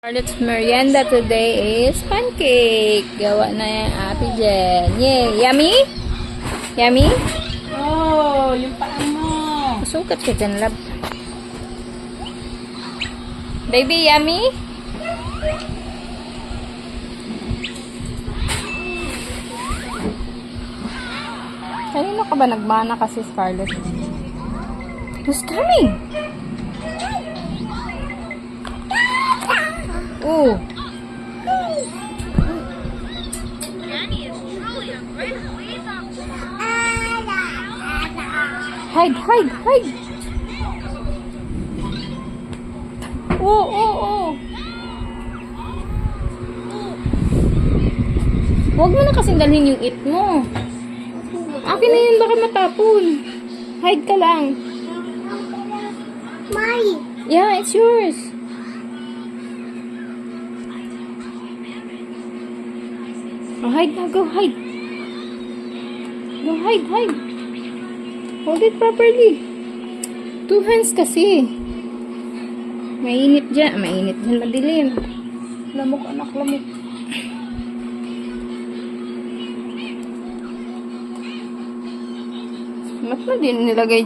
Scarlett's merienda today is pancake. Gawa na yan, Ate Jen. Yay! Yummy? Yummy? Oh, yung paa mo. Sukat ka dyan, love. Baby, yummy? Kanino ka ba nagmana kasi, Scarlett? Who's coming? Oh. Hide, hide, hide. Oh, oh, oh. Huwag mo na kasing dalhin yung it mo. Akin na yun, baka matapon. Hide ka lang. Mine. Yeah, it's yours. Oh, hide na. Go hide. Go hide, hide. Hold it properly. 2 hands kasi. Mainit dyan. Mainit dyan. Madilim. Lamok anak, lamok. Mat na din nilagay dyan.